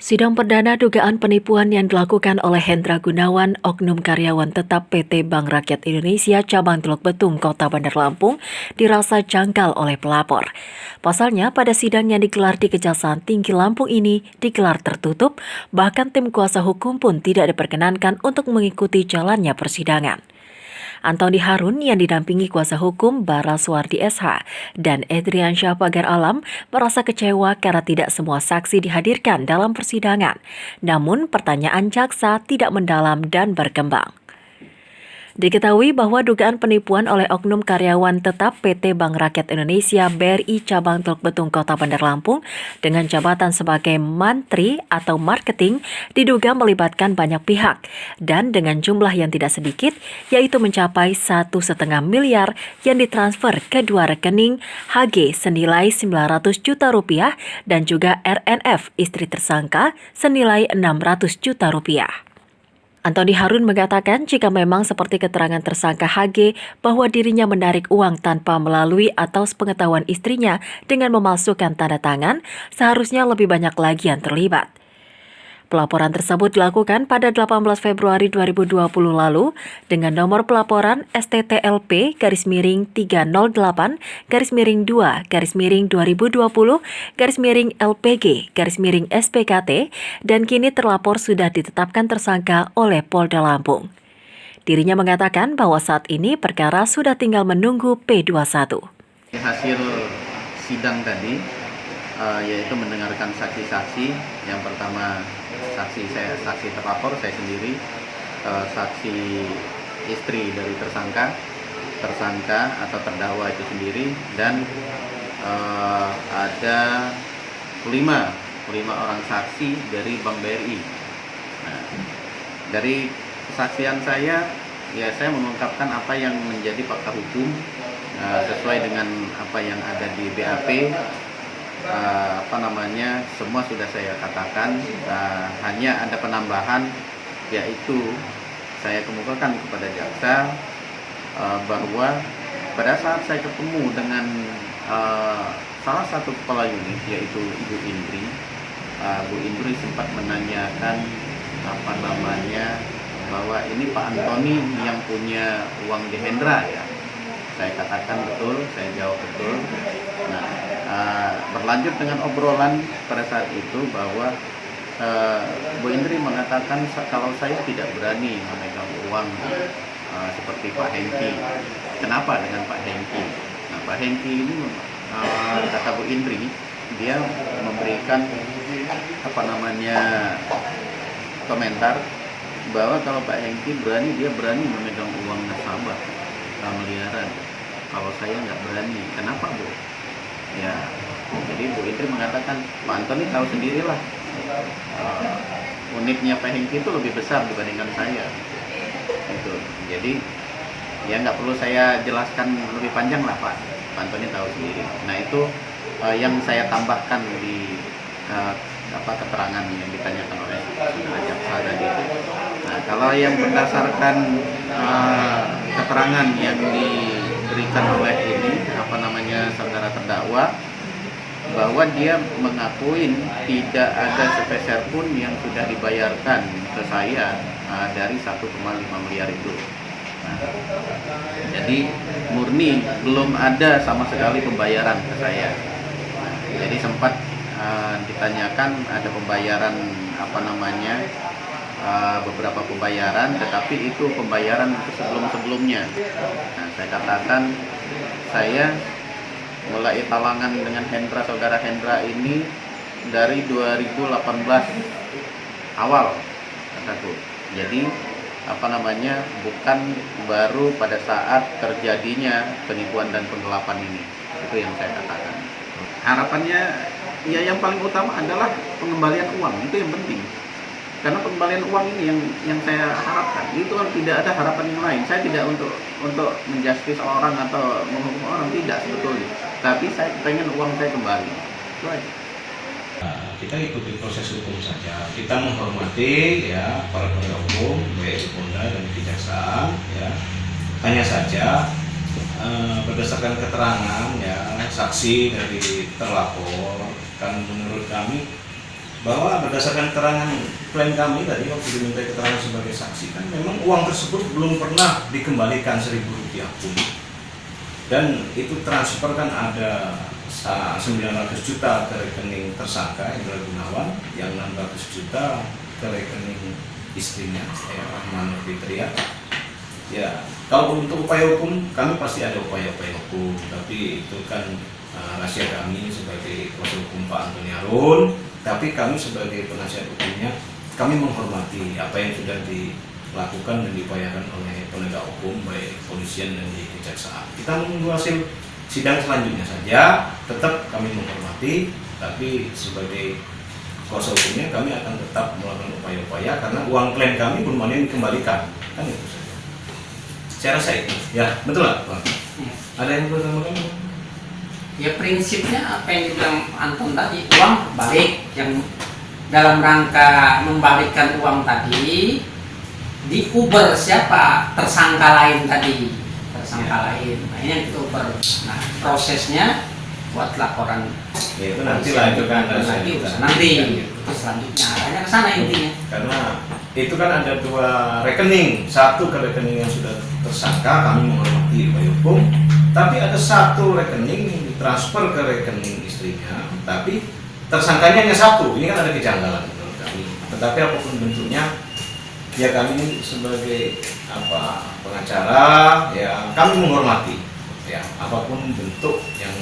Sidang perdana dugaan penipuan yang dilakukan oleh Hendra Gunawan, oknum karyawan tetap PT Bank Rakyat Indonesia Cabang Teluk Betung, Kota Bandar Lampung, dirasa janggal oleh pelapor. Pasalnya, pada sidang yang digelar di Kejaksaan Tinggi Lampung ini digelar tertutup, bahkan tim kuasa hukum pun tidak diperkenankan untuk mengikuti jalannya persidangan. Antoni Harun yang didampingi kuasa hukum Bara Suwardi SH dan Edrian Syah Pagar Alam merasa kecewa karena tidak semua saksi dihadirkan dalam persidangan. Namun pertanyaan jaksa tidak mendalam dan berkembang. Diketahui bahwa dugaan penipuan oleh oknum karyawan tetap PT Bank Rakyat Indonesia BRI Cabang Teluk Betung Kota Bandar Lampung dengan jabatan sebagai Mantri atau Marketing diduga melibatkan banyak pihak dan dengan jumlah yang tidak sedikit yaitu mencapai 1,5 miliar yang ditransfer ke dua rekening HG senilai 900 juta rupiah dan juga RNF istri tersangka senilai 600 juta rupiah. Antoni Harun mengatakan jika memang seperti keterangan tersangka HG bahwa dirinya menarik uang tanpa melalui atau sepengetahuan istrinya dengan memalsukan tanda tangan, seharusnya lebih banyak lagi yang terlibat. Pelaporan tersebut dilakukan pada 18 Februari 2020 lalu dengan nomor pelaporan STTLP-308-2-2020-LPG-SPKT dan kini terlapor sudah ditetapkan tersangka oleh Polda Lampung. Dirinya mengatakan bahwa saat ini perkara sudah tinggal menunggu P21. Hasil sidang tadi yaitu mendengarkan saksi-saksi. Yang pertama saksi terlapor saya sendiri, saksi istri dari tersangka atau terdakwa itu sendiri, dan ada 5 orang saksi dari Bank BRI. Nah, dari kesaksian saya mengungkapkan apa yang menjadi fakta hukum sesuai dengan apa yang ada di BAP. Semua sudah saya katakan, hanya ada penambahan, yaitu saya kemukakan kepada jaksa bahwa pada saat saya ketemu dengan salah satu kepala unit yaitu Ibu Indri, Bu Indri sempat menanyakan bahwa ini Pak Antoni yang punya uang di Hendra ya. Saya katakan betul, saya jawab betul. Nah, berlanjut dengan obrolan pada saat itu bahwa Bu Indri mengatakan kalau saya tidak berani memegang uang seperti Pak Hengki. Kenapa dengan Pak Hengki? Nah, Pak Hengki ini kata Bu Indri, dia memberikan komentar bahwa kalau Pak Hengki dia berani memegang uang nasabah miliaran. Kalau saya nggak berani. Kenapa, Bu? Ya, jadi Bu Indri mengatakan, Pak Antoni tahu sendirilah, unitnya Pak Hengki itu lebih besar dibandingkan saya. Itu. Jadi ya nggak perlu saya jelaskan lebih panjang lah, Pak Antoni tahu sendiri. Nah, itu yang saya tambahkan di keterangan yang ditanyakan oleh jaksa tadi. Nah, kalau yang berdasarkan keterangan yang diberikan oleh saudara terdakwa, bahwa dia mengakuin tidak ada sepeser pun yang sudah dibayarkan ke saya dari 1,5 miliar itu. Nah, jadi murni belum ada sama sekali pembayaran ke saya. Nah, jadi sempat ditanyakan ada pembayaran beberapa pembayaran, tetapi itu pembayaran sebelum-sebelumnya. Nah, saya katakan saya mulai talangan dengan saudara Hendra ini dari 2018 awal, kataku. Jadi bukan baru pada saat terjadinya penipuan dan penggelapan ini. Itu yang saya katakan. Harapannya ya yang paling utama adalah pengembalian uang, itu yang penting. Karena pengembalian uang ini yang saya harapkan. Itu kan tidak ada harapan yang lain. Saya tidak untuk menjustis orang atau menghukum orang, tidak sebetulnya. Tapi saya pengen uang saya kembali. Itu aja. Kita ikuti proses hukum saja. Kita menghormati ya para penegak hukum, baik di Polda dan Kejaksaan ya. Hanya saja berdasarkan keterangan ya saksi dari terlapor, kan menurut kami bahwa berdasarkan keterangan klien kami tadi waktu diminta keterangan sebagai saksi kan memang uang tersebut belum pernah dikembalikan Rp1.000 pun, dan itu transfer kan ada 900 juta ke rekening tersangka Hendra Gunawan, yang 600 juta ke rekening istrinya ya Rahman Fitria. Ya, kalau untuk upaya hukum kami pasti ada upaya-upaya hukum, tapi itu kan rahasia kami sebagai kuasa hukum Pak Antoni Harun. Tapi kami sebagai penasihat hukumnya, kami menghormati apa yang sudah dilakukan dan diupayakan oleh penegak hukum baik kepolisian dan di kejaksaan. Kita menunggu hasil sidang selanjutnya saja. Tetap kami menghormati, tapi sebagai kuasa hukumnya kami akan tetap melakukan upaya-upaya karena uang klaim kami belum ada yang dikembalikan, kan itu saja. Saya rasa itu, ya betul lah, Bang. Ada yang perlu tambahkan? Ya prinsipnya apa yang dibilang Anton tadi, uang balik, yang dalam rangka membalikkan uang tadi di Uber siapa? Tersangka lain tadi, tersangka lain. Nah ini yang kita Uber. Nah prosesnya buat laporan. Ya itu nanti lah, itu kan nanti itu selanjutnya adanya ke sana intinya. Karena itu kan ada 2 rekening, satu ke rekening yang sudah tersangka, kami menghormati upaya hukum. Tapi ada 1 rekening yang ditransfer ke rekening istrinya, tapi tersangkanya hanya 1. Ini kan ada kejanggalan menurut kami. Tetapi apapun bentuknya, ya kami sebagai pengacara, ya kami menghormati ya apapun bentuk yang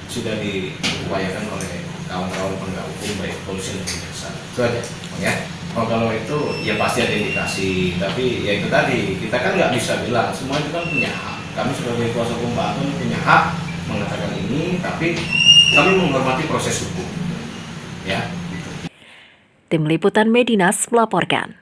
sudah diupayakan oleh kawan-kawan penegak hukum baik polisi dan kejaksaan. Itu aja, ya. Kalau itu ya pasti ada indikasi, tapi ya itu tadi kita kan nggak bisa bilang semua itu kan punya hak. Kami sebagai kuasa hukum Pak Anton punya hak mengatakan ini, tapi kami menghormati proses hukum. Ya, gitu. Tim Liputan Medinas melaporkan.